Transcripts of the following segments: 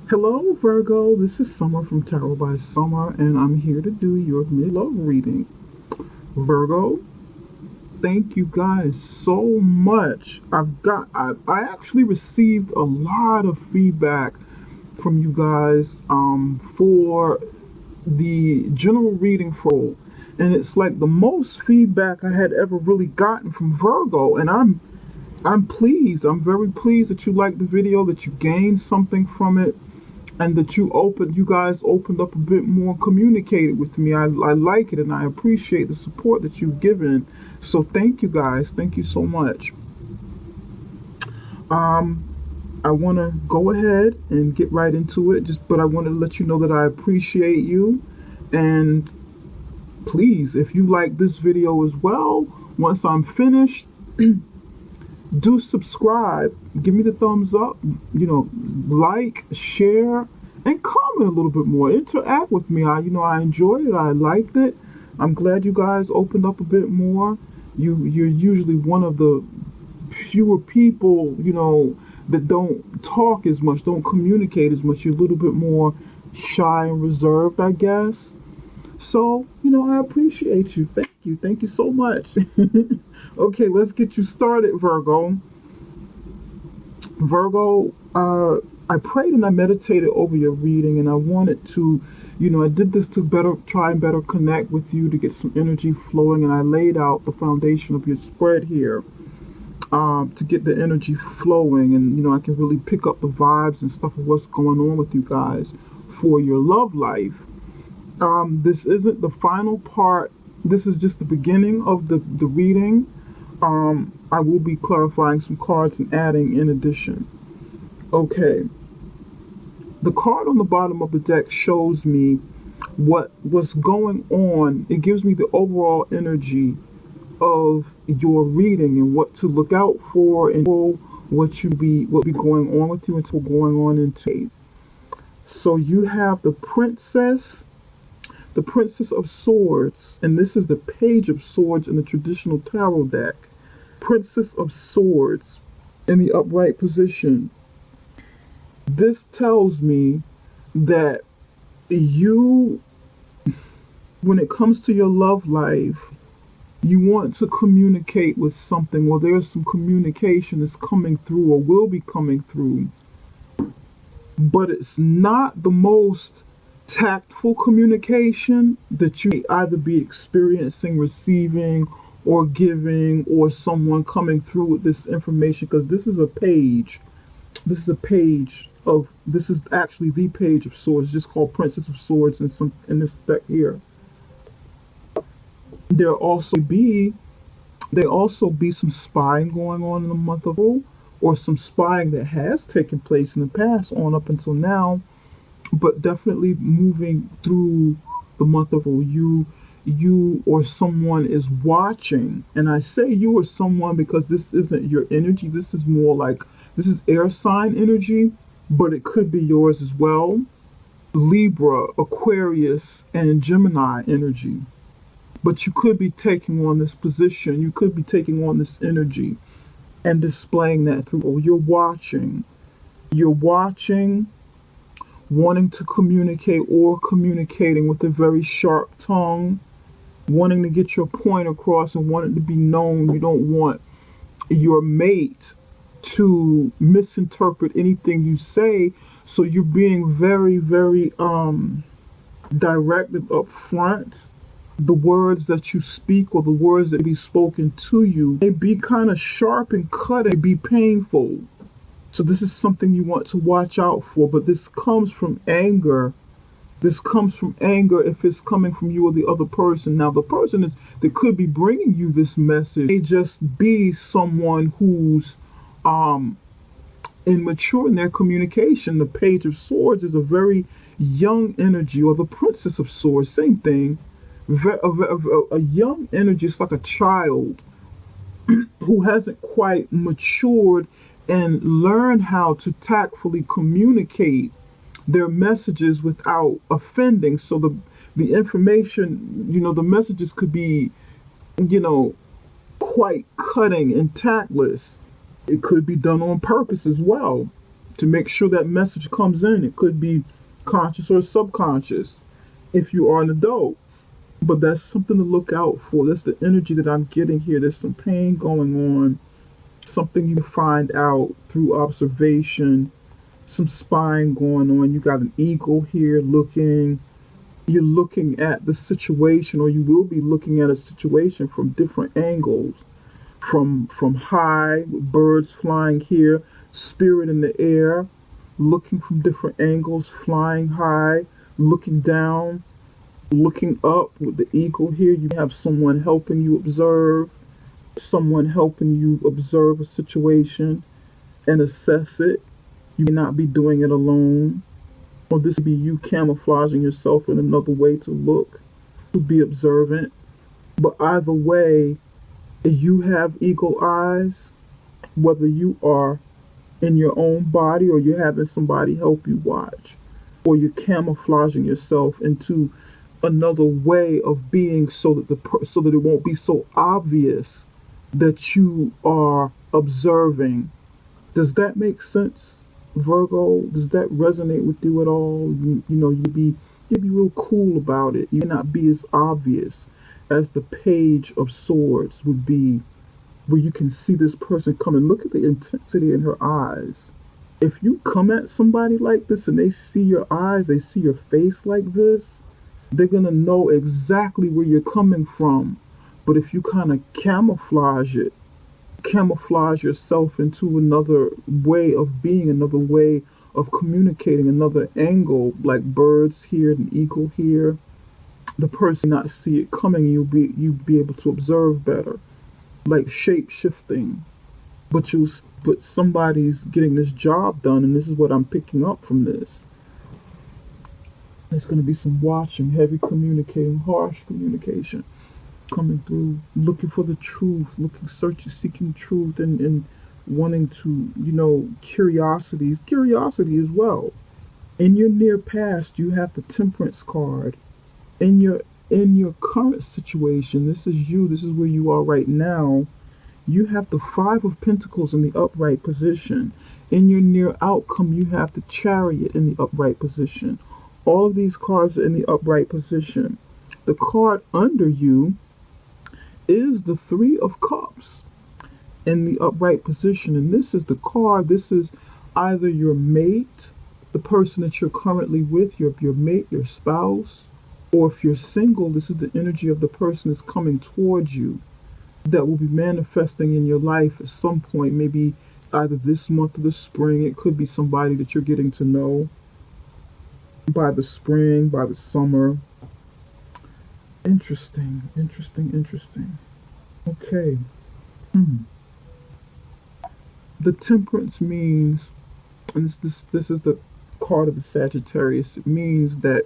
Hello, Virgo. This is Summer from Tarot by Summer, and I'm here to do your mid-love reading. Virgo, thank you guys so much. I actually received a lot of feedback from you guys for the general reading for, and it's like the most feedback I had ever really gotten from Virgo, and I'm pleased. I'm very pleased that you liked the video, that you gained something from it, and that you guys opened up a bit more, communicated with me. I like it, and I appreciate the support that you've given. So thank you guys. Thank you so much. I want to go ahead and get right into it. But I want to let you know that I appreciate you, and please, if you like this video as well, once I'm finished, do subscribe, give me the thumbs up, like, share, and comment a little bit more. Interact with me. I enjoyed it. I liked it. I'm glad you guys opened up a bit more. You're usually one of the fewer people, that don't talk as much, don't communicate as much. You're a little bit more shy and reserved, I guess. So, I appreciate you. Thank you. Thank you so much. Okay, let's get you started, Virgo. Virgo, I prayed and I meditated over your reading, and I wanted to, I did this to try and better connect with you, to get some energy flowing, and I laid out the foundation of your spread here, to get the energy flowing, and, I can really pick up the vibes and stuff of what's going on with you guys for your love life. This isn't the final part. This is just the beginning of the reading. I will be clarifying some cards and adding in addition. Okay. The card on the bottom of the deck shows me what's going on. It gives me the overall energy of your reading and what to look out for, and what be going on with you until going on into. So you have the Princess of Swords, and this is the Page of Swords in the traditional tarot deck. Princess of Swords in the upright position. This tells me that you, when it comes to your love life, you want to communicate with something, or there's some communication that's coming through or will be coming through, but it's not the most tactful communication that you may either be experiencing, receiving, or giving, or someone coming through with this information, because this is actually the Page of Swords, just called Princess of Swords in this deck here. There also be some spying going on in the month of April, or some spying that has taken place in the past on up until now, but definitely moving through the month of April. You or someone is watching, and I say you or someone because this isn't your energy. This is more like, this is air sign energy, but it could be yours as well. Libra, Aquarius, and Gemini energy. But you could be taking on this position. You could be taking on this energy and displaying that through. Or you're watching, wanting to communicate or communicating with a very sharp tongue, wanting to get your point across and want it to be known. You don't want your mate to misinterpret anything you say, so you're being very, very directed up front. The words that you speak, or the words that be spoken to you, may be kind of sharp and cutting, be painful. So this is something you want to watch out for, but this comes from anger. This comes from anger if it's coming from you or the other person. Now, the person that could be bringing you this message may just be someone who's immature in their communication. The Page of Swords is a very young energy, or the Princess of Swords, same thing. A young energy. It's like a child who hasn't quite matured and learned how to tactfully communicate their messages without offending. So the information, the messages could be, quite cutting and tactless. It could be done on purpose as well. to make sure that message comes in. It could be conscious or subconscious if you are an adult. But that's something to look out for. That's the energy that I'm getting here. There's some pain going on, something you find out through observation, some spying going on. You got an eagle here looking. You're looking at the situation, or you will be looking at a situation from different angles, from high, with birds flying here, spirit in the air, looking from different angles, flying high, looking down, looking up with the eagle here. You have someone helping you observe, someone helping you observe a situation and assess it. You may not be doing it alone, or this could be you camouflaging yourself in another way to look, to be observant. But either way, you have eagle eyes, whether you are in your own body or you're having somebody help you watch, or you're camouflaging yourself into another way of being so that so that it won't be so obvious that you are observing. Does that make sense, Virgo? Does that resonate with you at all? You know, you'd be real cool about it. You may not be as obvious as the Page of Swords would be, where you can see this person coming. Look at the intensity in her eyes. If you come at somebody like this and they see your eyes, they see your face like this, they're gonna know exactly where you're coming from. But if you kind of camouflage it, camouflage yourself into another way of being, another way of communicating, another angle, like birds here, an eagle here, the person not see it coming, you'll be able to observe better, like shape shifting. But somebody's getting this job done, and this is what I'm picking up from this. There's going to be some watching, heavy communicating, harsh communication coming through, looking for the truth, seeking truth, and wanting to, curiosity as well. In your near past, you have the Temperance card. In your current situation, this is you, this is where you are right now. You have the Five of Pentacles in the upright position. In your near outcome, you have the Chariot in the upright position. All of these cards are in the upright position. The card under you is the Three of Cups in the upright position. And this is the card, this is either your mate, the person that you're currently with, your mate, your spouse, or if you're single, this is the energy of the person that's coming towards you, that will be manifesting in your life at some point, maybe either this month or the spring. It could be somebody that you're getting to know by the spring, by the summer. Interesting. Okay. The Temperance means, and this is the card of the Sagittarius, it means that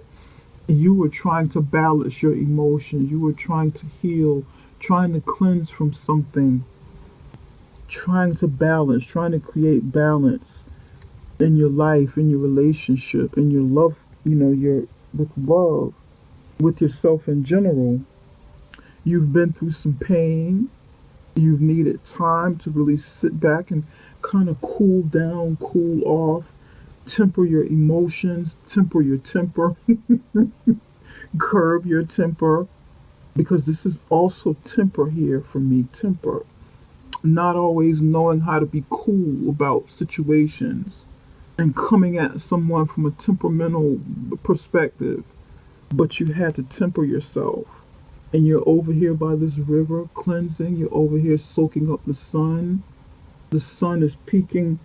you were trying to balance your emotions, you were trying to heal, trying to cleanse from something, trying to balance, trying to create balance in your life, in your relationship, in your love, with love, with yourself in general. You've been through some pain. You've needed time to really sit back and kind of cool down, cool off, temper your emotions, temper your temper, curb your temper, because this is also temper here for me, temper. Not always knowing how to be cool about situations and coming at someone from a temperamental perspective, but you had to temper yourself. And you're over here by this river cleansing, you're over here soaking up the sun. The sun is peeking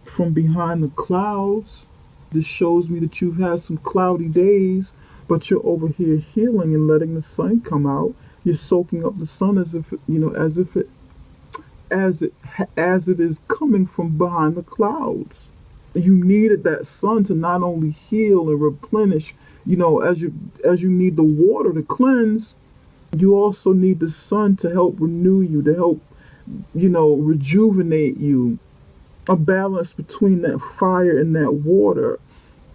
from behind the clouds. This shows me that you've had some cloudy days, but you're over here healing and letting the sun come out. You're soaking up the sun as if it is coming from behind the clouds. You needed that sun to not only heal and replenish, as you need the water to cleanse, you also need the sun to help renew you, to help, rejuvenate you. A balance between that fire and that water.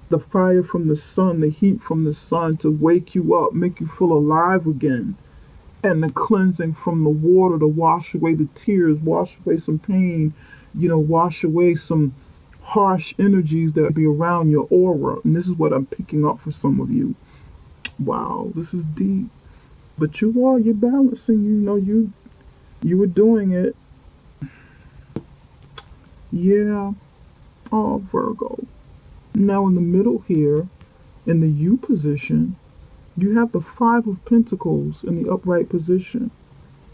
The fire from the sun, the heat from the sun to wake you up, make you feel alive again. And the cleansing from the water to wash away the tears, wash away some pain, wash away some harsh energies that be around your aura. And this is what I'm picking up for some of you. Wow, this is deep. But you're balancing, you were doing it. Yeah. Oh, Virgo. Now in the middle here, in the U position, you have the Five of Pentacles in the upright position.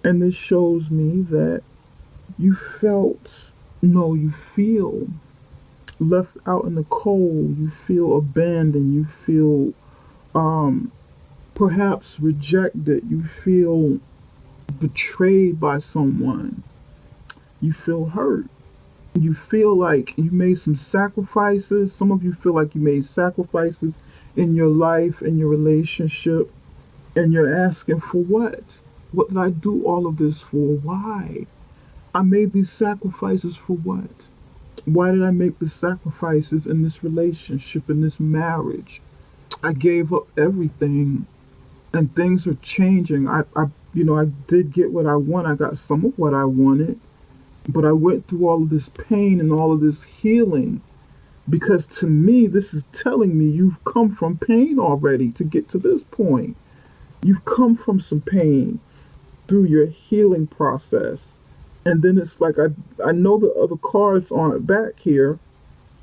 And this shows me that you you feel left out in the cold. You feel abandoned. You feel perhaps rejected. You feel betrayed by someone. You feel hurt. You feel like you made some sacrifices. Some of you feel like you made sacrifices in your life, in your relationship, and you're asking for what? What did I do all of this for? Why? I made these sacrifices for what? Why did I make the sacrifices in this relationship, in this marriage? I gave up everything, and things are changing. I did get what I want. I got some of what I wanted, but I went through all of this pain and all of this healing because to me, this is telling me you've come from pain already to get to this point. You've come from some pain through your healing process. And then it's like, I know the other cards aren't back here,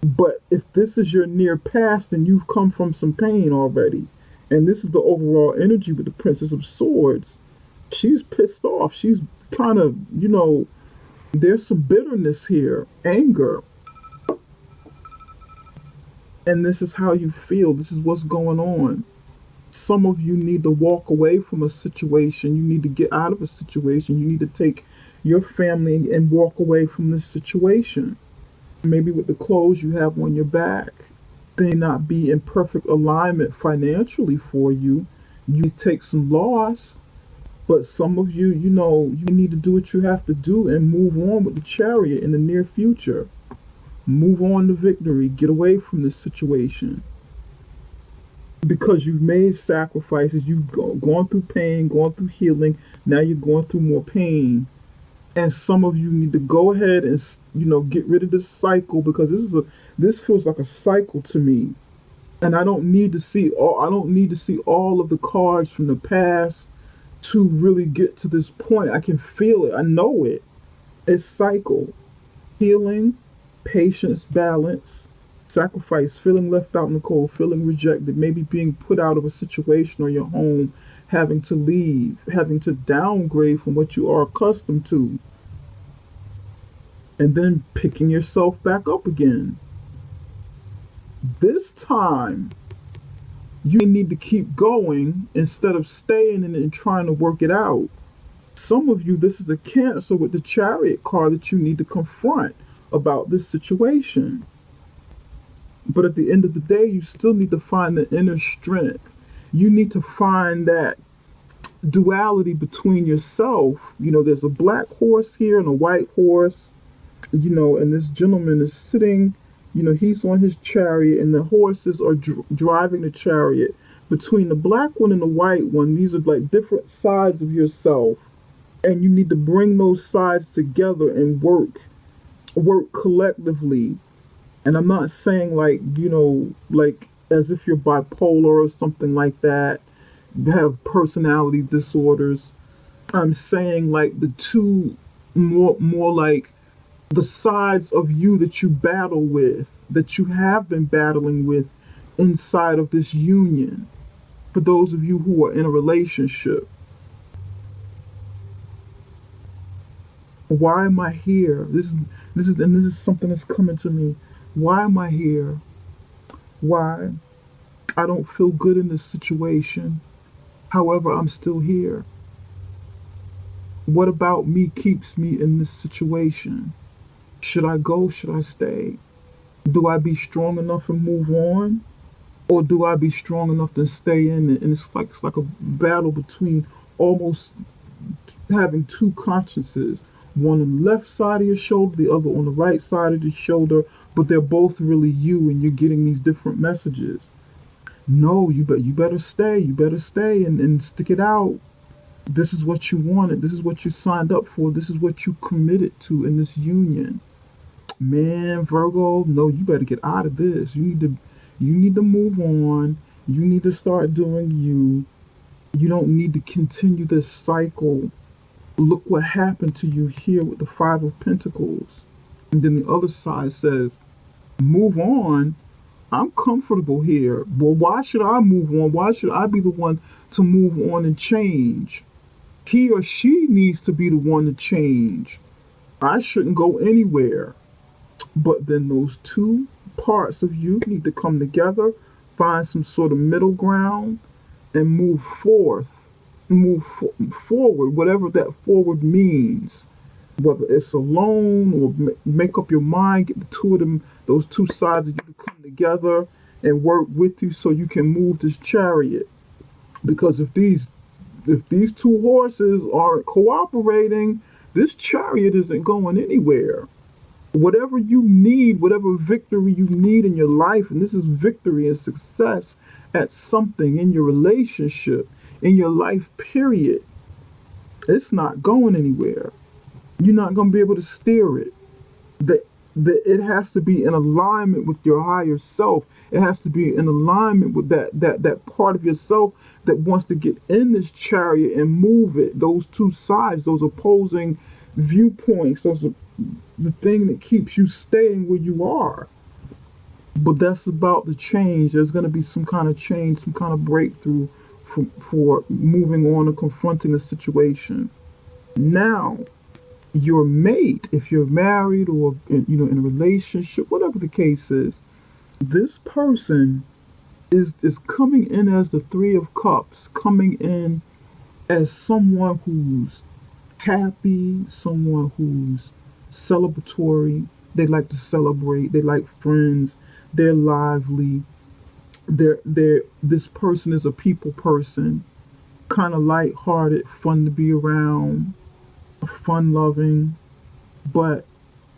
but if this is your near past, then you've come from some pain already. And this is the overall energy with the Princess of Swords. She's pissed off. She's kind of, there's some bitterness here, anger. And this is how you feel. This is what's going on. Some of you need to walk away from a situation. You need to get out of a situation. You need to take your family and walk away from this situation. Maybe with the clothes you have on your back, they not be in perfect alignment financially for you. You take some loss, but some of you, you need to do what you have to do and move on with the Chariot in the near future. Move on to victory. Get away from this situation. Because you've made sacrifices, you've gone through pain, gone through healing, now you're going through more pain. And some of you need to go ahead and, get rid of this cycle because this feels like a cycle to me. And I don't need to see all of the cards from the past to really get to this point. I can feel it. I know it. It's cycle. Healing, patience, balance, sacrifice, feeling left out in the cold, feeling rejected, maybe being put out of a situation or your home, having to leave, having to downgrade from what you are accustomed to, and then picking yourself back up again. This time, you need to keep going instead of staying and trying to work it out. Some of you, this is a Cancer with the Chariot card that you need to confront about this situation. But at the end of the day, you still need to find the inner strength. You need to find that duality between yourself. There's a black horse here and a white horse, and this gentleman is sitting, he's on his chariot and the horses are driving the chariot. Between the black one and the white one, these are like different sides of yourself. And you need to bring those sides together and work collectively. And I'm not saying like as if you're bipolar or something like that, you have personality disorders. I'm saying like the two more like the sides of you that you battle with, that you have been battling with inside of this union. For those of you who are in a relationship. Why am I here? This is something that's coming to me. Why am I here? Why? I don't feel good in this situation. However, I'm still here. What about me keeps me in this situation? Should I go? Should I stay? Do I be strong enough and move on? Or do I be strong enough to stay in it? And it's like a battle between almost having two consciences. One on the left side of your shoulder, the other on the right side of the shoulder, but they're both really you and you're getting these different messages. No, you better stay. You better stay and stick it out. This is what you wanted. This is what you signed up for. This is what you committed to in this union. Man, Virgo, no, you better get out of this. You need to move on. You need to start doing you. You don't need to continue this cycle. Look what happened to you here with the Five of Pentacles. And then the other side says, move on. I'm comfortable here. Well, why should I move on? Why should I be the one to move on and change? He or she needs to be the one to change. I shouldn't go anywhere. But then those two parts of you need to come together, find some sort of middle ground, and forward, whatever that forward means. Whether it's alone or make up your mind, get the two of them, those two sides of you to come together and work with you so you can move this chariot. Because if these two horses aren't cooperating, this chariot isn't going anywhere. Whatever you need, whatever victory you need in your life, and this is victory and success at something in your relationship, in your life, period, it's not going anywhere. You're not going to be able to steer it. It has to be in alignment with your higher self. It has to be in alignment with that part of yourself that wants to get in this chariot and move it. Those two sides, those opposing viewpoints, those are the thing that keeps you staying where you are. But that's about the change. There's going to be some kind of change, some kind of breakthrough for moving on and confronting a situation. Now, your mate, if you're married or in a relationship, whatever the case is, this person is coming in as the Three of Cups, coming in as someone who's happy, someone who's celebratory. They like to celebrate. They like friends. They're lively. This person is a people person, kind of lighthearted, fun to be around, fun loving. But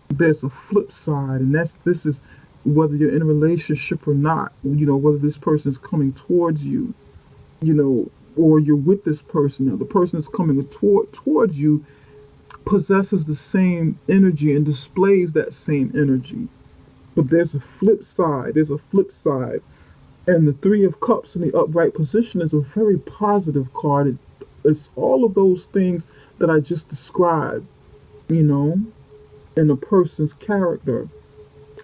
there's a flip side, and this is whether you're in a relationship or not. Whether this person is coming towards you, or you're with this person. Now, the person that's coming towards you possesses the same energy and displays that same energy. But there's a flip side. And the Three of Cups in the upright position is a very positive card. It's all of those things that I just described, in a person's character.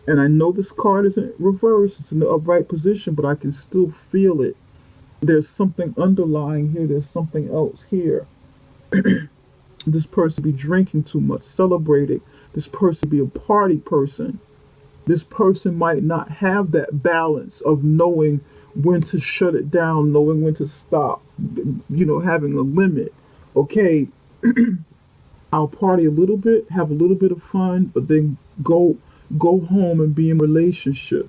And I know this card isn't reversed, it's in the upright position, but I can still feel it. There's something underlying here, there's something else here. This person be drinking too much, celebrating. This person be a party person. This person might not have that balance of knowing when to shut it down, knowing when to stop, having a limit. Okay, I'll party a little bit, have a little bit of fun, but then go home and be in a relationship,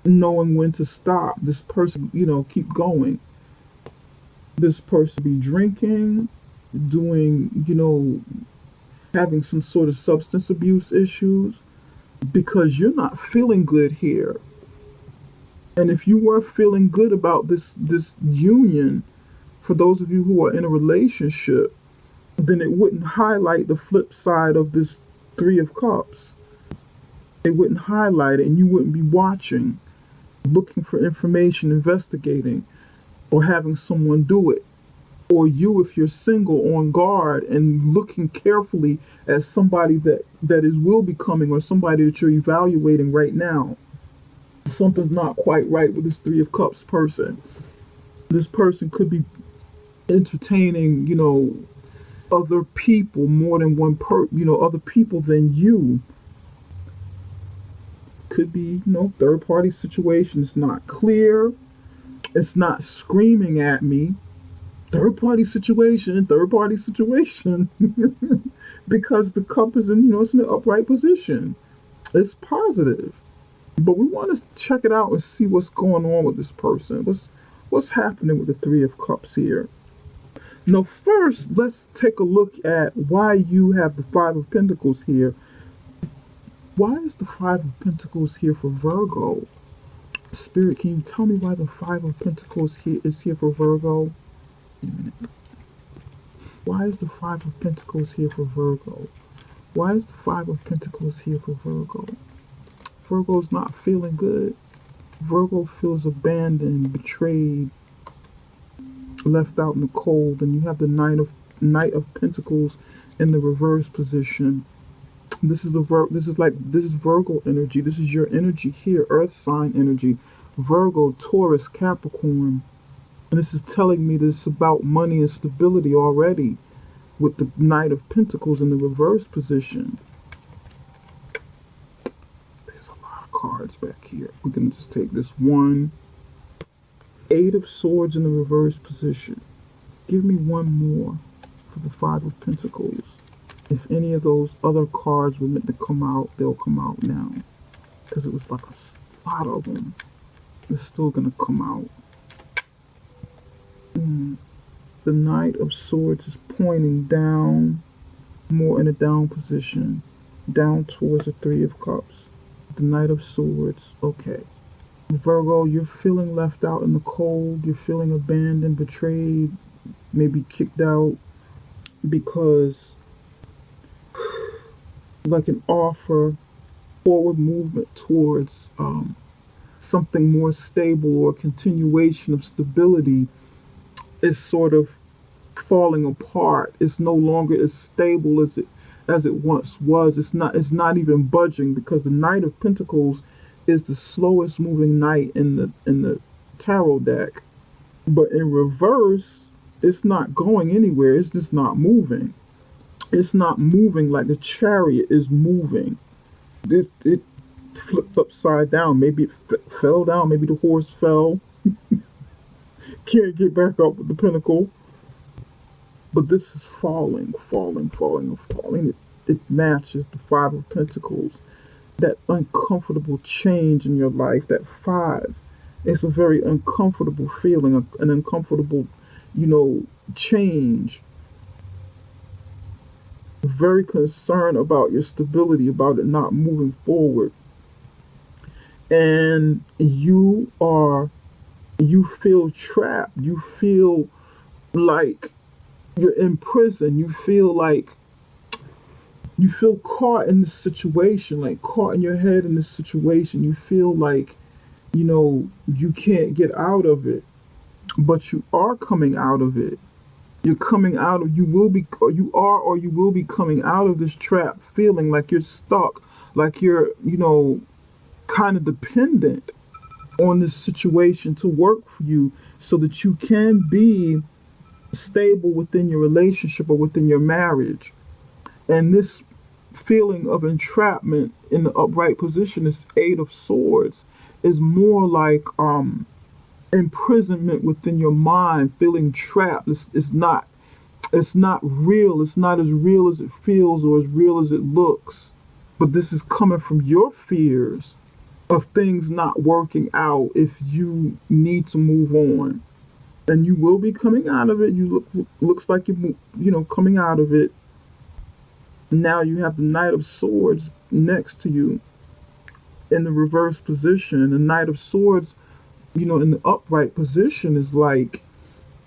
knowing when to stop. This person, keep going. This person be drinking, doing, having some sort of substance abuse issues, because you're not feeling good here. And if you were feeling good about this union, for those of you who are in a relationship, then it wouldn't highlight the flip side of this Three of Cups. It wouldn't highlight it, and you wouldn't be watching, looking for information, investigating, or having someone do it. Or you, if you're single, on guard and looking carefully at somebody that will be coming, or somebody that you're evaluating right now. Something's not quite right with this Three of Cups person. This person could be entertaining, other people more than other people than you. Could be, third party situation. It's not clear. It's not screaming at me. Third party situation. Because the cup is it's in the upright position. It's positive. But we want to check it out and see what's going on with this person. What's happening with the Three of Cups here? Now, first, let's take a look at why you have the Five of Pentacles here. Why is the Five of Pentacles here for Virgo? Spirit, can you tell me why the Five of Pentacles is here for Virgo? Why is the Five of Pentacles here for Virgo? Why is the Five of Pentacles here for Virgo? Virgo's not feeling good. Virgo feels abandoned, betrayed, left out in the cold, and you have the Knight of Pentacles in the reverse position. This is Virgo energy. This is your energy here, Earth sign energy. Virgo, Taurus, Capricorn. And this is telling me this about money and stability already with the Knight of Pentacles in the reverse position. There's a lot of cards back here. We can just take this one. Eight of Swords in the reverse position. Give me one more for the Five of Pentacles. If any of those other cards were meant to come out, they'll come out now. Because it was like a lot of them. It's still going to come out. The Knight of Swords is pointing down, more in a down position, down towards the Three of Cups. The Knight of Swords, okay. Virgo, you're feeling left out in the cold. You're feeling abandoned, betrayed, maybe kicked out because like an offer, forward movement towards something more stable or continuation of stability is sort of falling apart. It's no longer as stable as it once was. It's not even budging, because the Knight of Pentacles is the slowest moving knight in the tarot deck. But in reverse, it's not going anywhere. It's just not moving. It's not moving like the Chariot is moving. It flipped upside down. Maybe it fell down. Maybe the horse fell. Can't get back up with the pinnacle. But this is falling. It matches the Five of Pentacles. That uncomfortable change in your life, that five. It's a very uncomfortable feeling, an uncomfortable, change. Very concerned about your stability, about it not moving forward. And you feel trapped. You feel like you're in prison. You feel caught in this situation, like caught in your head in this situation. You feel like, you can't get out of it, but you are coming out of it. You're coming out of, you will be coming out of this trap, feeling like you're stuck, like you're, kind of dependent on this situation to work for you so that you can be stable within your relationship or within your marriage. And this feeling of entrapment in the upright position, this Eight of Swords, is more like imprisonment within your mind, feeling trapped. It's not real. It's not as real as it feels or as real as it looks. But this is coming from your fears of things not working out if you need to move on. And you will be coming out of it. Looks like you're coming out of it. Now you have the Knight of Swords next to you in the reverse position. The Knight of Swords, in the upright position is like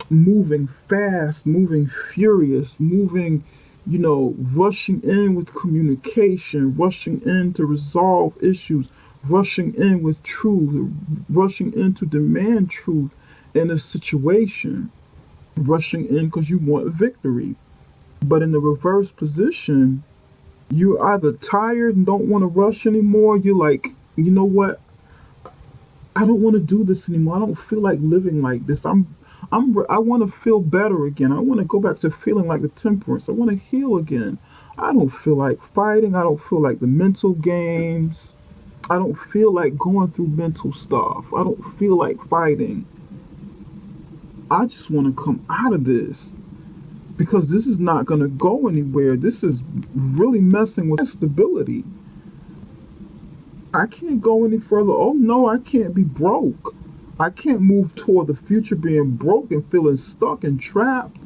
moving fast, moving furious, moving, rushing in with communication, rushing in to resolve issues, rushing in with truth, rushing in to demand truth in a situation, rushing in because you want victory. But in the reverse position, you're either tired and don't want to rush anymore. You're like, you know what? I don't want to do this anymore. I don't feel like living like this. I want to feel better again. I want to go back to feeling like the Temperance. I want to heal again. I don't feel like fighting. I don't feel like the mental games. I don't feel like going through mental stuff. I don't feel like fighting. I just want to come out of this, because this is not going to go anywhere. This is really messing with stability. I can't go any further. Oh no, I can't be broke. I can't move toward the future being broke and feeling stuck and trapped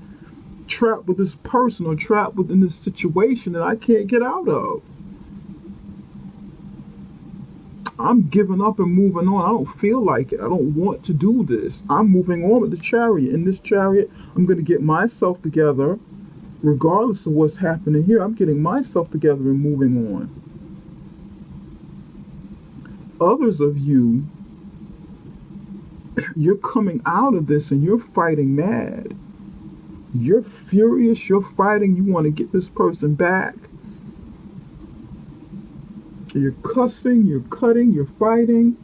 with this person or trapped within this situation that I can't get out of. I'm giving up and moving on. I don't feel like it. I don't want to do this. I'm moving on with the Chariot. In this Chariot, I'm going to get myself together. Regardless of what's happening here, I'm getting myself together and moving on. Others of you, you're coming out of this and you're fighting mad. You're furious, you're fighting, you want to get this person back. You're cussing, you're cutting, you're fighting.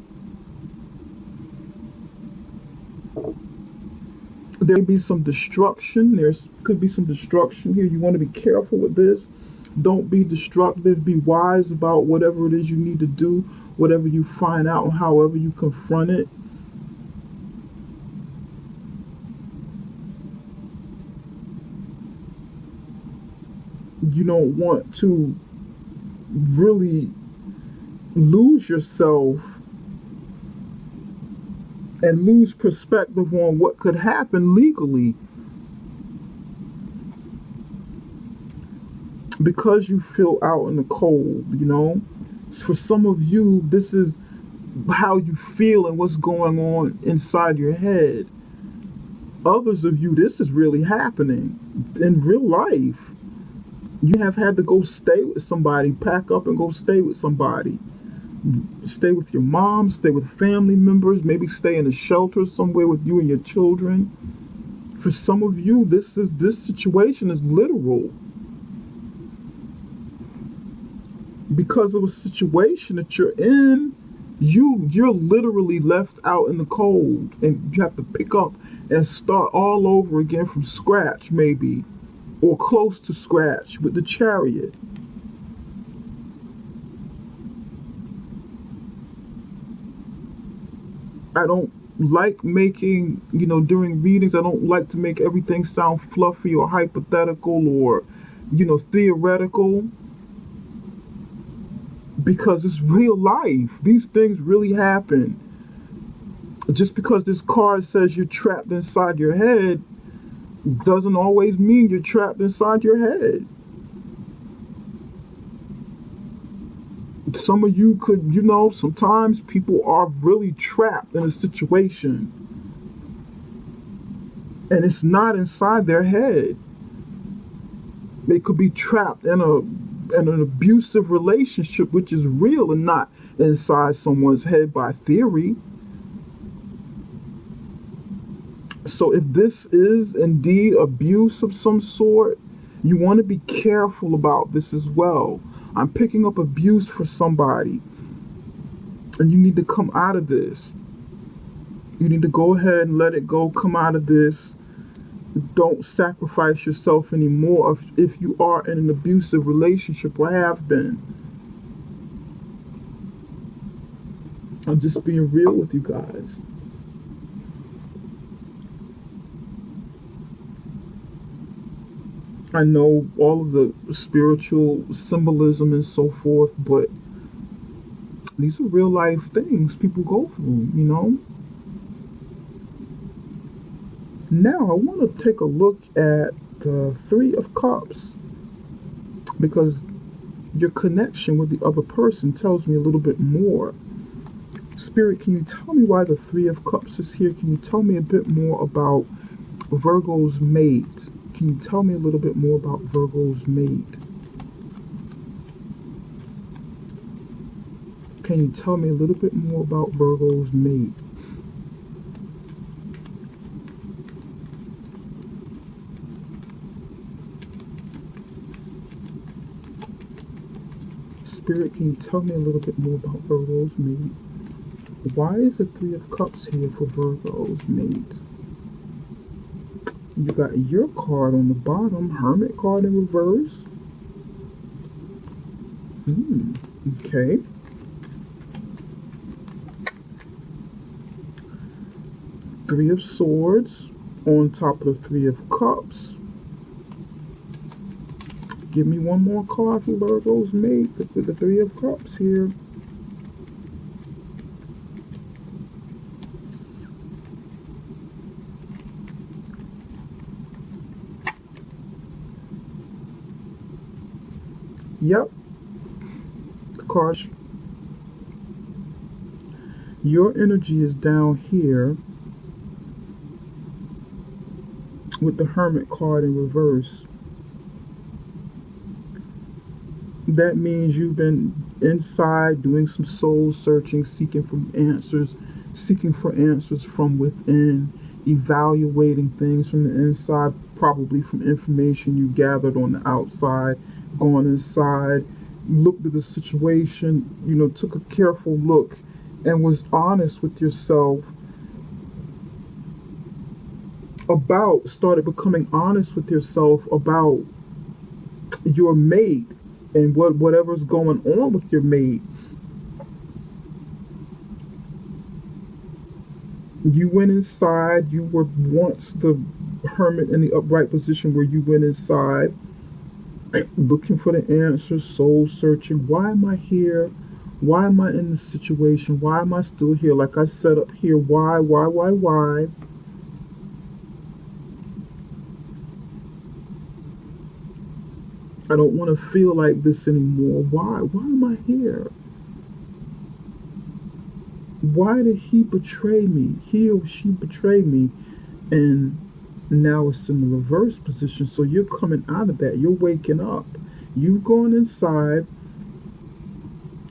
There may be some destruction. Could be some destruction here. You want to be careful with this. Don't be destructive. Be wise about whatever it is you need to do, whatever you find out, and however you confront it. You don't want to really lose yourself and lose perspective on what could happen legally, because you feel out in the cold. For some of you, this is how you feel and what's going on inside your head. Others of you, this is really happening in real life. You have had to go stay with somebody, pack up and go stay with somebody. Stay with your mom, stay with family members, maybe stay in a shelter somewhere with you and your children. For some of you, this situation is literal. Because of a situation that you're in, you're literally left out in the cold, and you have to pick up and start all over again from scratch, maybe, or close to scratch with the Chariot. I don't like making, during readings, I don't like to make everything sound fluffy or hypothetical or, theoretical, because it's real life. These things really happen. Just because this card says you're trapped inside your head doesn't always mean you're trapped inside your head. Some of you could, sometimes people are really trapped in a situation and it's not inside their head. They could be trapped in an abusive relationship, which is real and not inside someone's head by theory. So if this is indeed abuse of some sort, you want to be careful about this as well. I'm picking up abuse for somebody, and you need to come out of this. You need to go ahead and let it go, come out of this. Don't sacrifice yourself anymore if you are in an abusive relationship or have been. I'm just being real with you guys. I know all of the spiritual symbolism and so forth, but these are real life things people go through, Now I want to take a look at the Three of Cups, because your connection with the other person tells me a little bit more. Spirit, can you tell me why the Three of Cups is here? Can you tell me a bit more about Virgo's mate? Can you tell me a little bit more about Virgo's mate? Can you tell me a little bit more about Virgo's mate? Spirit, can you tell me a little bit more about Virgo's mate? Why is the Three of Cups here for Virgo's mate? You got your card on the bottom, Hermit card in reverse. Okay. Three of Swords on top of the Three of Cups. Give me one more card for Virgo's mate with the Three of Cups here. Yep. Cards. Your energy is down here with the Hermit card in reverse. That means you've been inside doing some soul searching, seeking for answers from within, evaluating things from the inside, probably from information you gathered on the outside, gone inside, looked at the situation, took a careful look and was honest with yourself started becoming honest with yourself about your mate and whatever's going on with your mate. You went inside. You were once the hermit in the upright position where you went inside looking for the answers, soul searching. Why am I here? Why am I in this situation? Why am I still here? Like I said up here, why? I don't want to feel like this anymore. Why? Why am I here? Why did he betray me? He or she betrayed me. And now it's in the reverse position. So you're coming out of that. You're waking up. You've gone inside,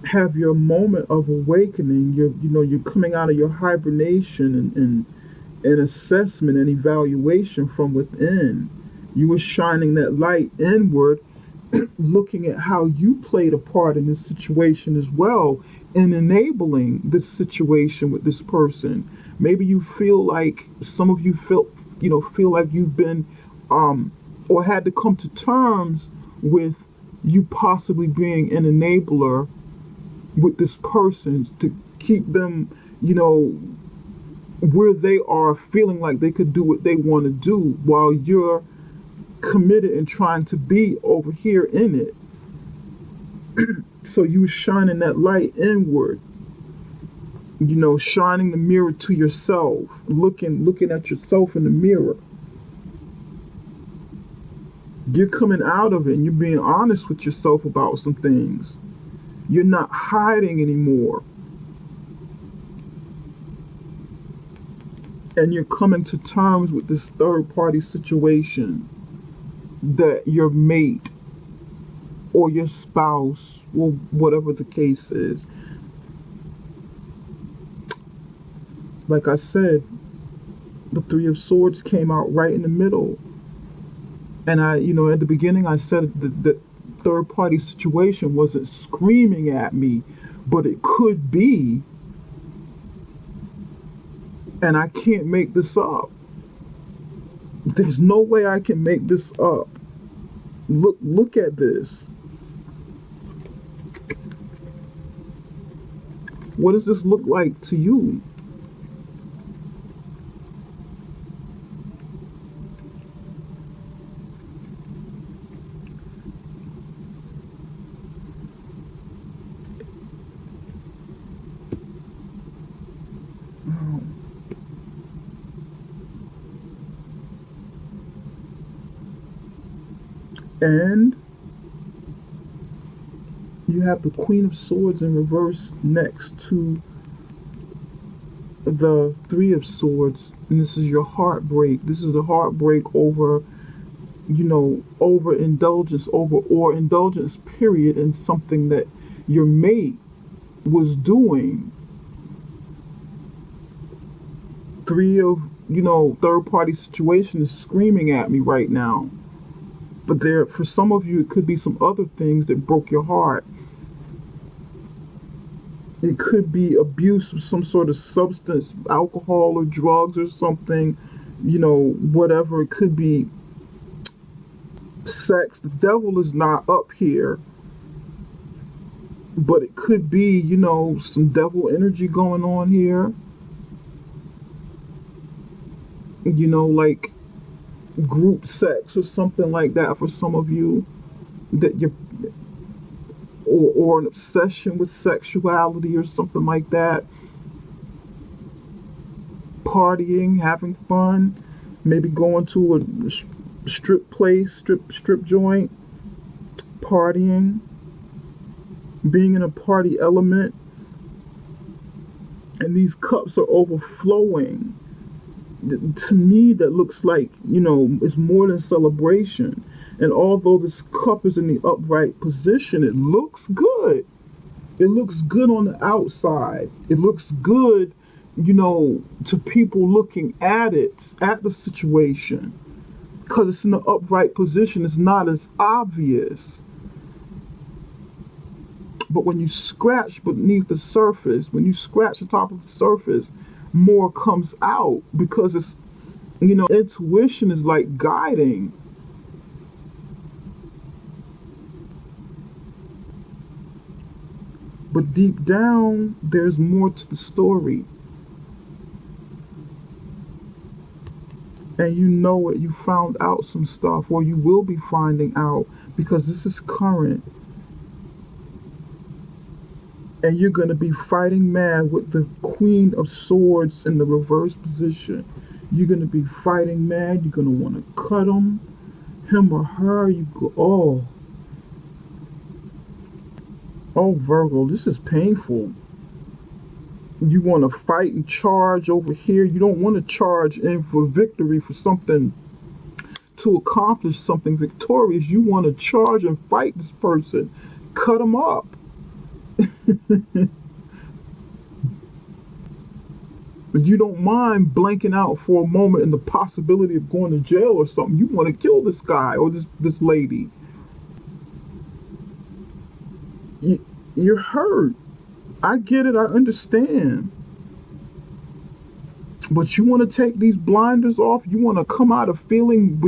have your moment of awakening. You're coming out of your hibernation and assessment and evaluation from within. You were shining that light inward, looking at how you played a part in this situation as well, in enabling this situation with this person. Maybe you feel like some of you feel like you've been or had to come to terms with you possibly being an enabler with this person to keep them, where they are feeling like they could do what they want to do while you're committed and trying to be over here in it. So you shining that light inward, shining the mirror to yourself, looking at yourself in the mirror. You're coming out of it and you're being honest with yourself about some things. You're not hiding anymore. And you're coming to terms with this third party situation that your mate or your spouse, or whatever the case is. Like I said, the Three of Swords came out right in the middle. And at the beginning I said that third party situation wasn't screaming at me, but it could be. And I can't make this up. There's no way I can make this up. Look at this. What does this look like to you? And you have the Queen of Swords in reverse next to the Three of Swords. And this is your heartbreak. This is the heartbreak over, overindulgence, or indulgence, period, in something that your mate was doing. Three of, third party situation is screaming at me right now. But for some of you, it could be some other things that broke your heart. It could be abuse of some sort of substance, alcohol or drugs or something, whatever. It could be sex. The devil is not up here. But it could be, some devil energy going on here. Like group sex or something like that for some of you, that you're or an obsession with sexuality or something like that. Partying, having fun, maybe going to a strip place, strip joint, partying, being in a party element, and these cups are overflowing. To me, that looks like, it's more than celebration. And although this cup is in the upright position, it looks good. It looks good on the outside. It looks good, to people looking at it, at the situation. Because it's in the upright position, it's not as obvious. But when you scratch beneath the surface, when you scratch the top of the surface, more comes out because intuition is like guiding. But deep down, there's more to the story. And you know it, you found out some stuff, or you will be finding out, because this is current. And you're going to be fighting mad with the Queen of Swords in the reverse position. You're going to be fighting mad. You're going to want to cut him or her. Oh, Virgo, this is painful. You want to fight and charge over here. You don't want to charge in for victory, for something, to accomplish something victorious. You want to charge and fight this person. Cut them up. But you don't mind blanking out for a moment in the possibility of going to jail or something. You want to kill this guy or this lady. You're hurt. I get it. I understand. But you want to take these blinders off. You want to come out of feeling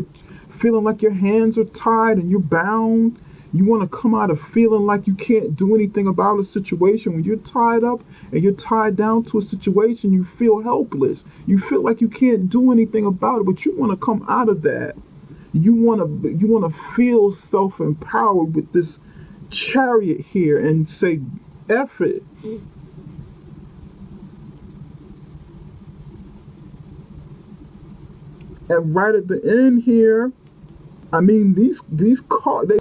like your hands are tied and you're bound. You want to come out of feeling like you can't do anything about a situation. When you're tied up and you're tied down to a situation, you feel helpless. You feel like you can't do anything about it, but you want to come out of that. You want to feel self-empowered with this Chariot here and say, F it. And right at the end here, I mean, these cards,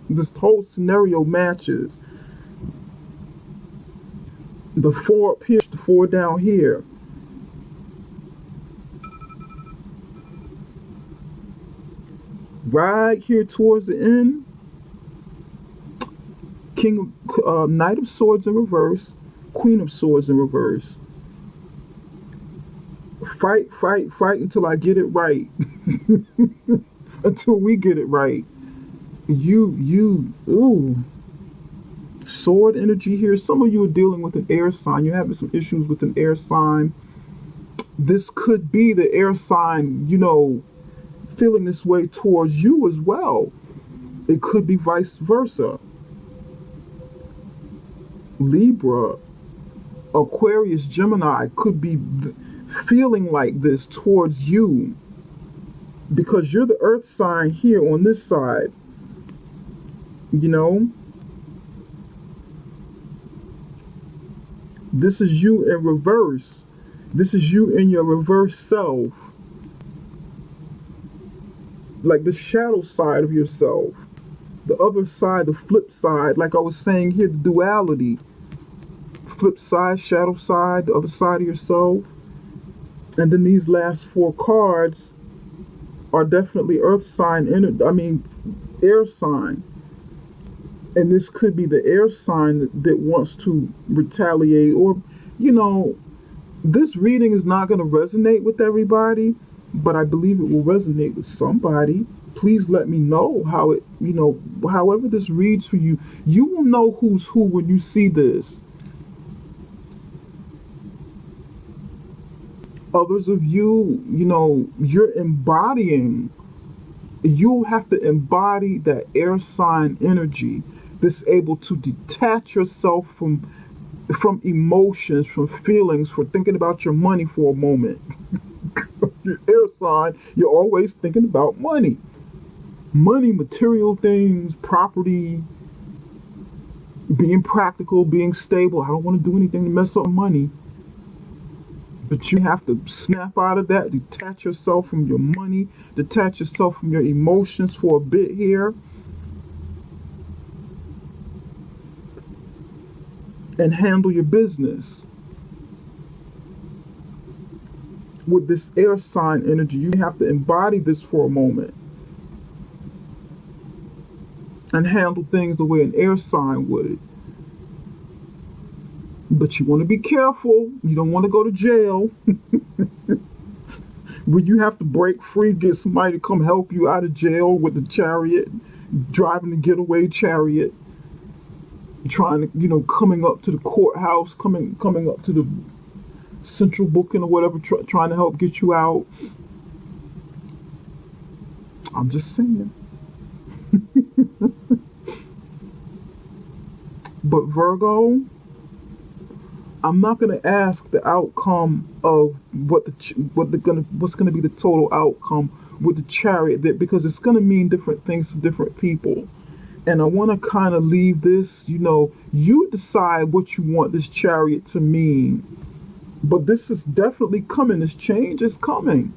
this whole scenario matches. The 4 up here, the 4 down here. Right here towards the end, Knight of Swords in reverse, Queen of Swords in reverse. Fight until I get it right. Until we get it right. Ooh. Sword energy here. Some of you are dealing with an air sign. You're having some issues with an air sign. This could be the air sign, feeling this way towards you as well. It could be vice versa. Libra, Aquarius, Gemini could be feeling like this towards you because you're the earth sign here on this side. This is you in reverse. This is you in your reverse self. Like the shadow side of yourself. The other side, the flip side, like I was saying here, the duality. Flip side, shadow side, the other side of yourself. And then these last 4 cards are definitely earth sign, air sign. And this could be the air sign that wants to retaliate, or, this reading is not going to resonate with everybody, but I believe it will resonate with somebody. Please let me know how it, however this reads for you. You will know who's who when you see this. Others of you, you're embodying. You'll have to embody that air sign energy that's able to detach yourself from emotions, from feelings, for thinking about your money for a moment. Your air sign, you're always thinking about money. Money, material things, property, being practical, being stable. I don't want to do anything to mess up money. But you have to snap out of that, detach yourself from your money, detach yourself from your emotions for a bit here. And handle your business. With this air sign energy, you have to embody this for a moment. and handle things the way an air sign would. But you want to be careful. You don't want to go to jail when you have to break free, get somebody to come help you out of jail with the chariot, driving the getaway chariot, trying to, coming up to the courthouse, coming up to the central booking or whatever, trying to help get you out. I'm just saying. But Virgo, I'm not going to ask the outcome of what's going to be the total outcome with the chariot there, because it's going to mean different things to different people. And I want to kind of leave this, you decide what you want this chariot to mean. But this is definitely coming. This change is coming.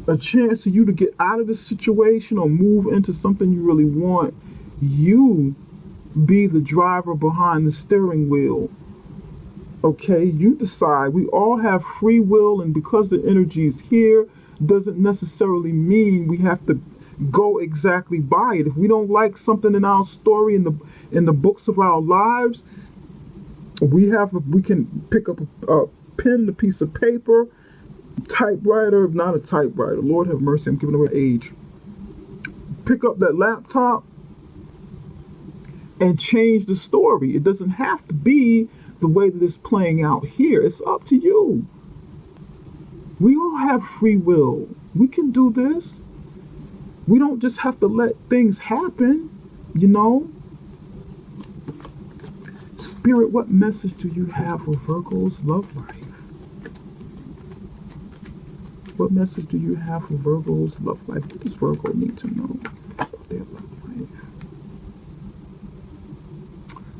A chance for you to get out of this situation or move into something you really want. You be the driver behind the steering wheel. Okay, you decide. We all have free will, and because the energy is here, doesn't necessarily mean we have to go exactly by it. If we don't like something in our story, in the books of our lives, we can pick up a pen and a piece of paper, typewriter, not a typewriter. Lord have mercy, I'm giving away age. Pick up that laptop and change the story. It doesn't have to be the way that it's playing out here. It's up to you. We all have free will. We can do this. We don't just have to let things happen, Spirit, what message do you have for Virgo's love life? What message do you have for Virgo's love life? What does Virgo need to know about their love life?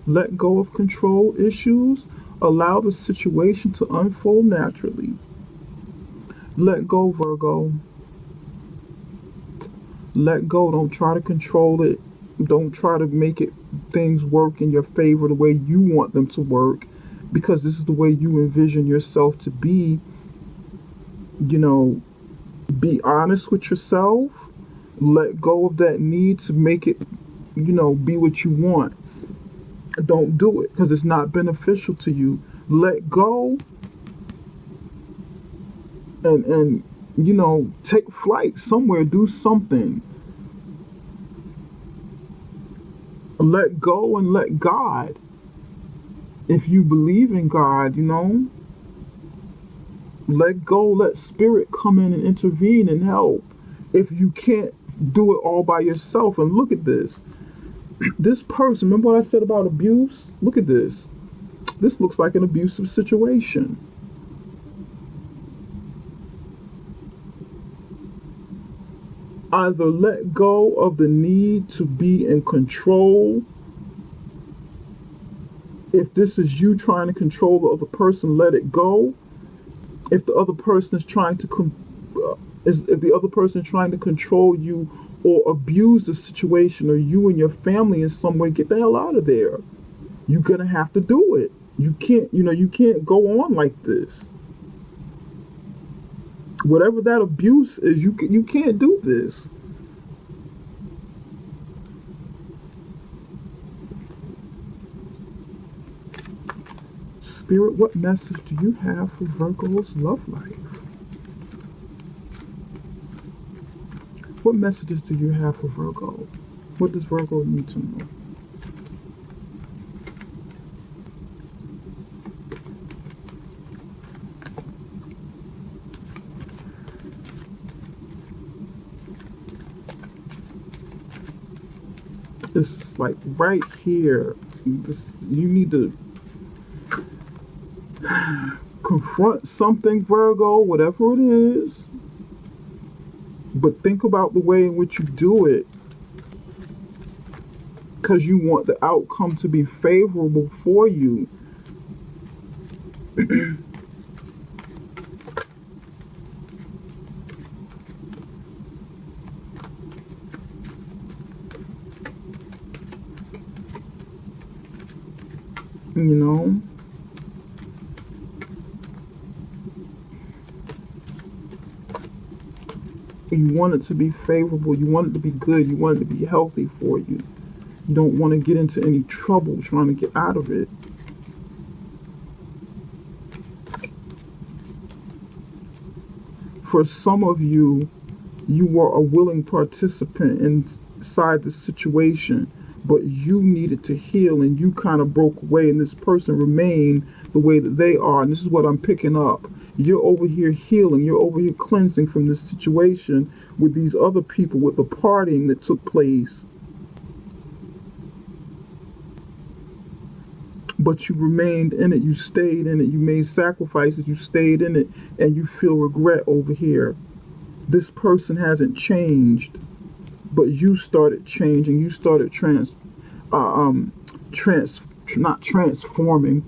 Let go of control issues. Allow the situation to unfold naturally. Let go, Virgo. Let go. Don't try to control it. Don't try to make things work in your favor the way you want them to work, because this is the way you envision yourself to be. Be honest with yourself. Let go of that need to make it, be what you want. Don't do it because it's not beneficial to you. Let go and take flight somewhere, do something. Let go and let God. If you believe in God, let go, let spirit come in and intervene and help. If you can't do it all by yourself, and look at this. This person, remember what I said about abuse? Look at this. This looks like an abusive situation. Either let go of the need to be in control. If this is you trying to control the other person, let it go. If the other person is trying to if the other person is trying to control you or abuse the situation, or you and your family in some way, get the hell out of there. You're gonna have to do it. You can't go on like this. Whatever that abuse is, you can't do this. Spirit, what message do you have for Virgo's love life? What messages do you have for Virgo? What does Virgo need to know? It's like right here. You need to confront something, Virgo, whatever it is. But think about the way in which you do it, because you want the outcome to be favorable for you. You want it to be favorable. You want it to be good. You want it to be healthy for you. You don't want to get into any trouble trying to get out of it. For some of you, you were a willing participant inside the situation, but you needed to heal and you kind of broke away, and this person remained the way that they are. And this is what I'm picking up. You're over here healing, you're over here cleansing from this situation with these other people, with the partying that took place. But you remained in it, you stayed in it, you made sacrifices, you stayed in it, and you feel regret over here. This person hasn't changed, but you started changing. You started not transforming.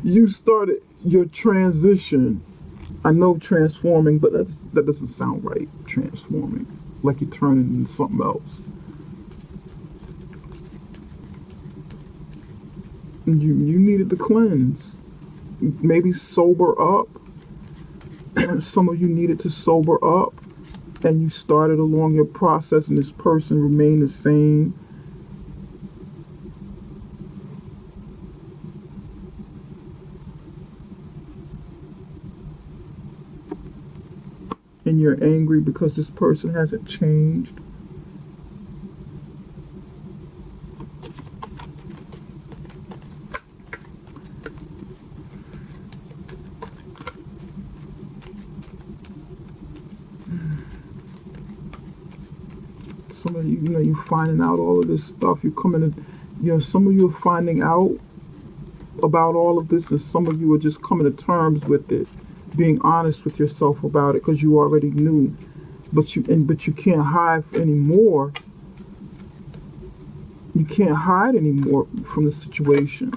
You started your transition. I know transforming, but that doesn't sound right. Transforming, like you turn it into something else. You needed to cleanse, maybe sober up. Some of you needed to sober up, and you started along your process, and this person remained the same. And you're angry because this person hasn't changed. Some of you, you're finding out all of this stuff. You're coming to, some of you are finding out about all of this, and some of you are just coming to terms with it, being honest with yourself about it because you already knew, but you can't hide anymore. You can't hide anymore from the situation.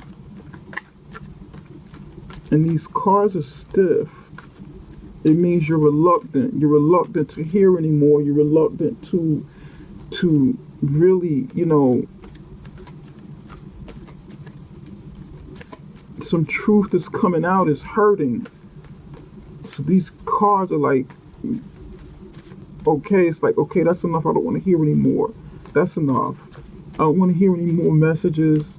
And these cards are stiff. It means you're reluctant. You're reluctant to hear anymore. You're reluctant to really, some truth that's coming out is hurting. So these cards are like, okay, it's like, okay, that's enough. I don't want to hear anymore. That's enough. I don't want to hear any more messages.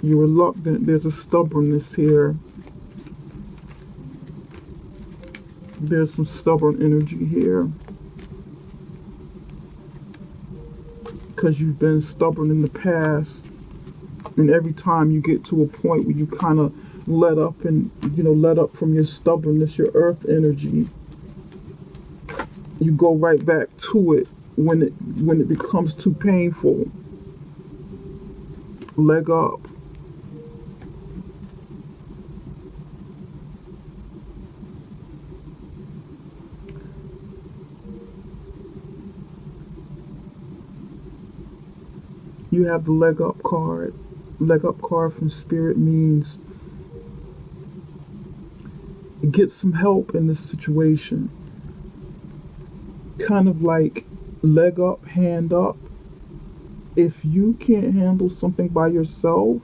You're reluctant. There's a stubbornness here. There's some stubborn energy here. Because you've been stubborn in the past. And every time you get to a point where you kind of let up and, let up from your stubbornness, your earth energy, you go right back to it when it becomes too painful. Leg up. You have the leg up card. Leg up card from Spirit means get some help in this situation. Kind of like leg up, hand up. If you can't handle something by yourself,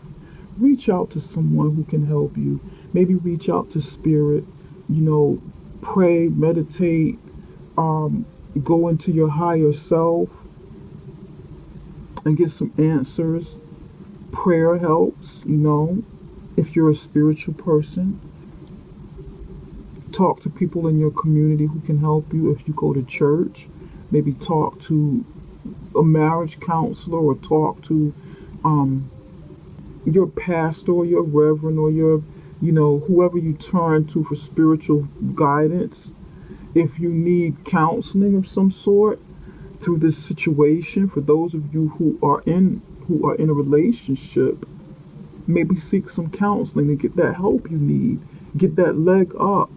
reach out to someone who can help you. Maybe reach out to Spirit, pray, meditate, go into your higher self and get some answers. Prayer helps, if you're a spiritual person. Talk to people in your community who can help you. If you go to church, maybe talk to a marriage counselor or talk to your pastor or your reverend or your, whoever you turn to for spiritual guidance. If you need counseling of some sort through this situation, for those of you who are in a relationship, maybe seek some counseling to get that help you need. Get that leg up.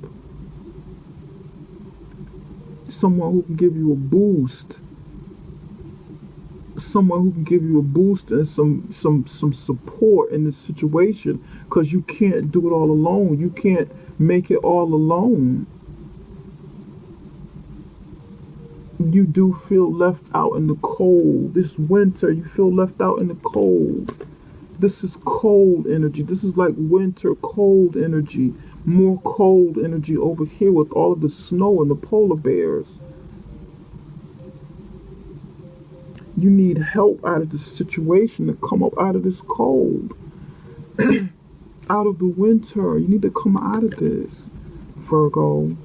Someone who can give you a boost. Someone who can give you a boost and some support in this situation, because you can't do it all alone. You can't make it all alone. You do feel left out in the cold. This winter, you feel left out in the cold. This is cold energy. This is like winter cold energy. More cold energy over here with all of the snow and the polar bears. You need help out of this situation to come up out of this cold. Out of the winter. You need to come out of this, Virgo.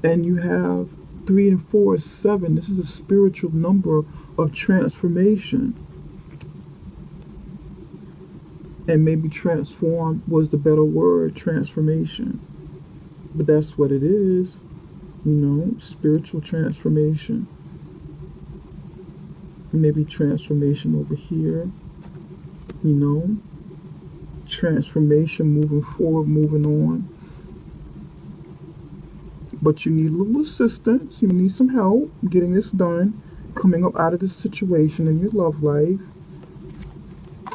And you have 3 and 4 is 7. This is a spiritual number of transformation. And maybe transform was the better word, transformation. But that's what it is, spiritual transformation. Maybe transformation over here, transformation moving forward, moving on. But you need a little assistance, you need some help getting this done, coming up out of this situation in your love life.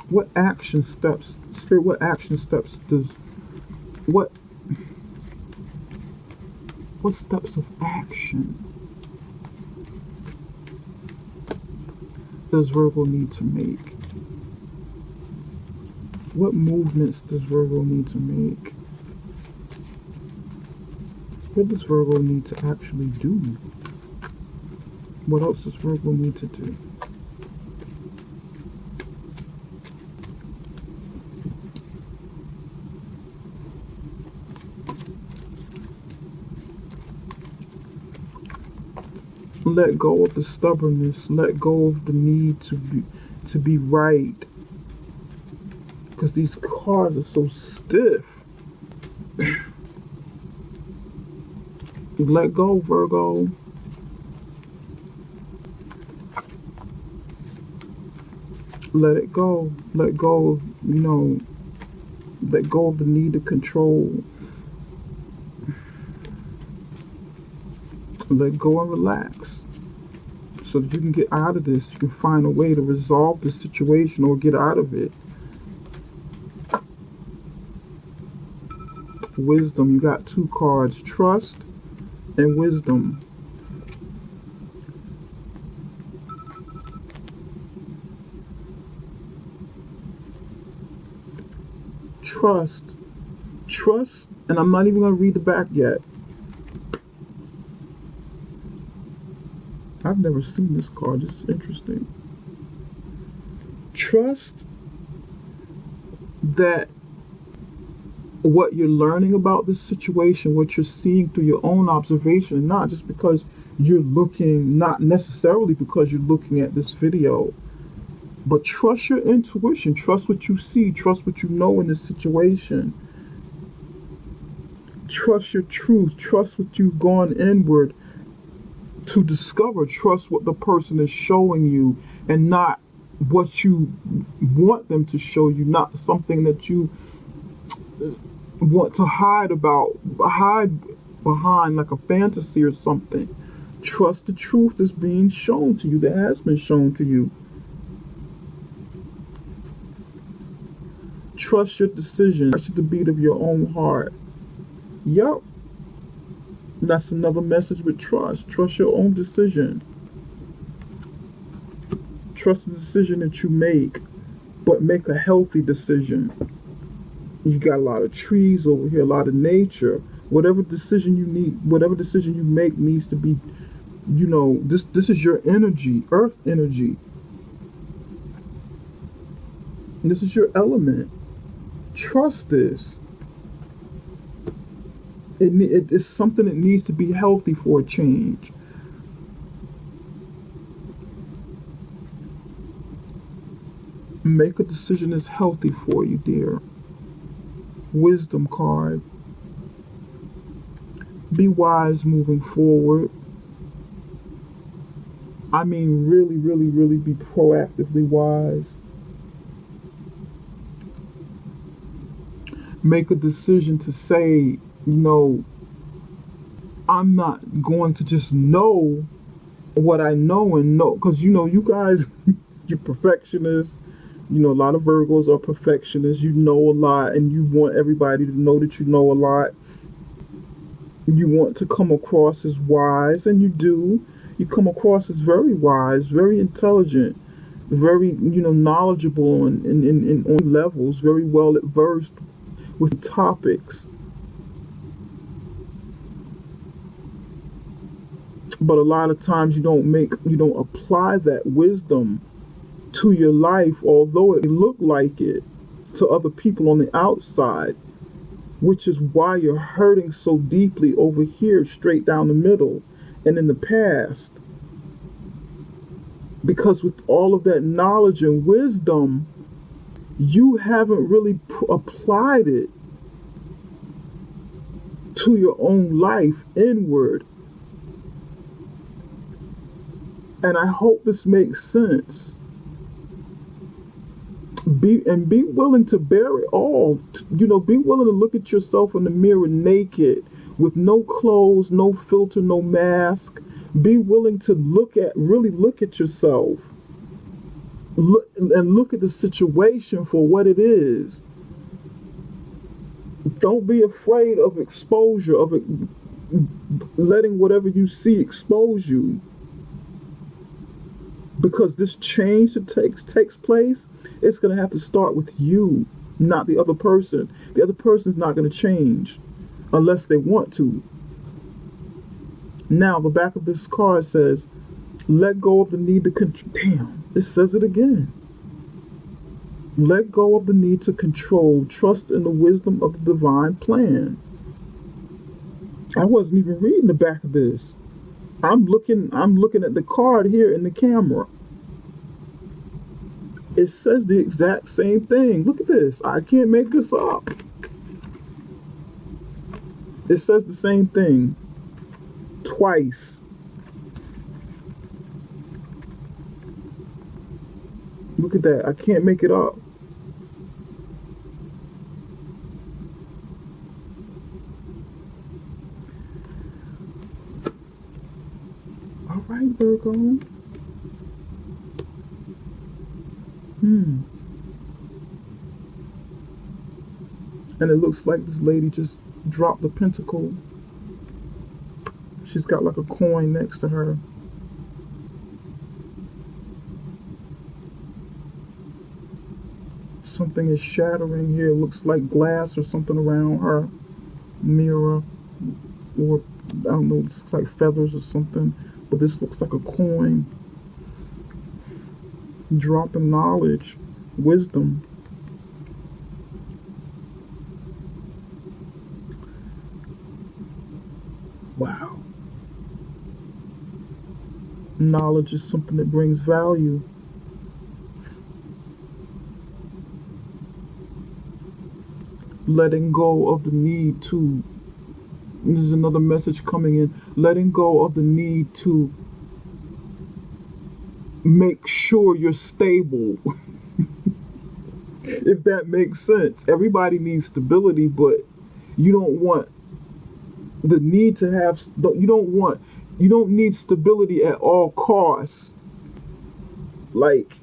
What action steps, Spirit, what action steps what steps of action does Virgo need to make? What movements does Virgo need to make? What does Virgo need to actually do? What else does Virgo need to do? Let go of the stubbornness. Let go of the need to be right. Because these cards are so stiff. Let go, Virgo. Let it go. Let go of, let go of the need to control. Let go and relax so that you can get out of this. You can find a way to resolve the situation or get out of it. Wisdom, you got 2 cards, trust and wisdom. Trust, and I'm not even going to read the back yet. I've never seen this card. This is interesting. Trust that what you're learning about this situation, what you're seeing through your own observation, and not just because you're looking, not necessarily because you're looking at this video, but trust your intuition, trust what you see, trust what you know in this situation. Trust your truth, trust what you've gone inward to discover, trust what the person is showing you and not what you want them to show you, not something that you want to hide behind like a fantasy or something. Trust the truth that's being shown to you, that has been shown to you. Trust your decision, trust the beat of your own heart. Yep. That's another message with trust. Trust your own decision. Trust the decision that you make, but make a healthy decision. You got a lot of trees over here, a lot of nature. Whatever decision you need, whatever decision you make needs to be, this is your energy, earth energy. This is your element. Trust this. It is something that needs to be healthy for a change. Make a decision that's healthy for you, dear. Wisdom card. Be wise moving forward. I mean, really, really, really be proactively wise. Make a decision to say, I'm not going to just know what I know and know, because you guys, you're perfectionists. A lot of Virgos are perfectionists. You know a lot and you want everybody to know that you know a lot. You want to come across as wise, and you do. You come across as very wise, very intelligent, very, knowledgeable in on levels, very well versed with topics. But a lot of times you don't apply that wisdom to your life, although it look like it to other people on the outside, which is why you're hurting so deeply over here, straight down the middle, and in the past. Because with all of that knowledge and wisdom, you haven't really applied it to your own life inward. And I hope this makes sense. Be willing to bear it all. Be willing to look at yourself in the mirror naked, with no clothes, no filter, no mask. Be willing to really look at yourself. Look at the situation for what it is. Don't be afraid of exposure, of it, letting whatever you see expose you. Because this change that takes place, it's going to have to start with you, not the other person. The other person's not going to change unless they want to. Now, the back of this card says, let go of the need to control. Damn, it says it again. Let go of the need to control. Trust in the wisdom of the divine plan. I wasn't even reading the back of this. I'm looking at the card here in the camera. It says the exact same thing. Look at this. I can't make this up. It says the same thing twice. Look at that. I can't make it up. All right, Virgo. And it looks like this lady just dropped the pentacle. She's got like a coin next to her. Something is shattering here. It looks like glass or something around her mirror. Or, I don't know, it looks like feathers or something. But this looks like a coin. Dropping knowledge, wisdom. Wow. Knowledge is something that brings value. Letting go of the need to, there's another message coming in, letting go of the need to make sure you're stable. If that makes sense. Everybody needs stability, but you don't want the need to have, you don't need stability at all costs. Like,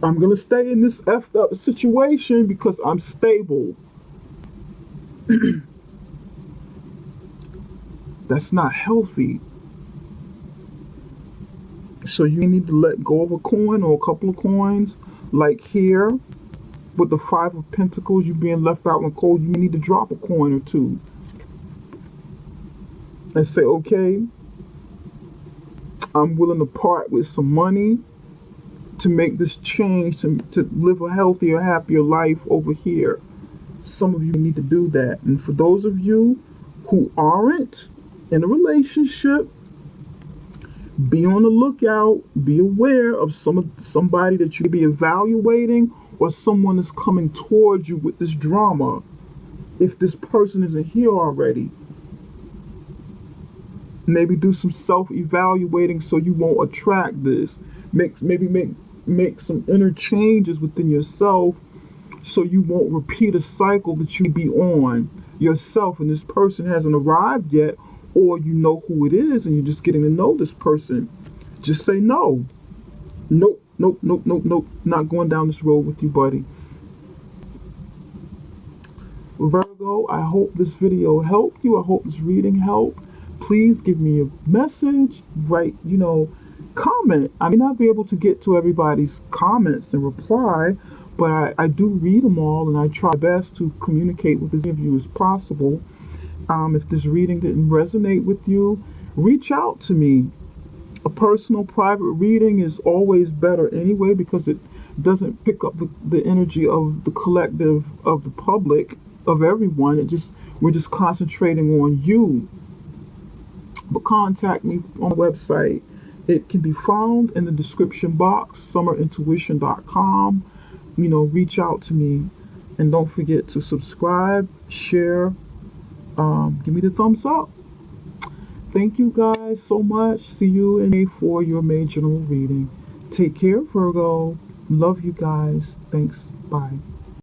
I'm gonna stay in this effed up situation because I'm stable. That's not healthy. So you need to let go of a coin or a couple of coins, like here with the Five of Pentacles, you being left out in the cold. You need to drop a coin or two and say, okay, I'm willing to part with some money to make this change, to live a healthier, happier life over here. Some of you need to do that. And for those of you who aren't in a relationship, be on the lookout. Be aware of somebody that you may be evaluating, or someone is coming towards you with this drama. If this person isn't here already, maybe do some self-evaluating so you won't attract this. Make some inner changes within yourself so you won't repeat a cycle that you be on yourself and this person hasn't arrived yet, or you know who it is and you're just getting to know this person. Just say no. Nope, nope, nope, nope, nope. Not going down this road with you, buddy. Virgo. Virgo, I hope this video helped you. I hope this reading helped. Please give me a message, write, comment. I may not be able to get to everybody's comments and reply, but I do read them all, and I try best to communicate with as many of you as possible. If this reading didn't resonate with you, reach out to me. A personal private reading is always better anyway, because it doesn't pick up the energy of the collective, of the public, of everyone. We're just concentrating on you. But contact me on the website. It can be found in the description box, summerintuition.com. Reach out to me, and don't forget to subscribe, share, give me the thumbs up. Thank you guys so much. See you in May for your May general reading. Take care, Virgo. Love you guys. Thanks. Bye.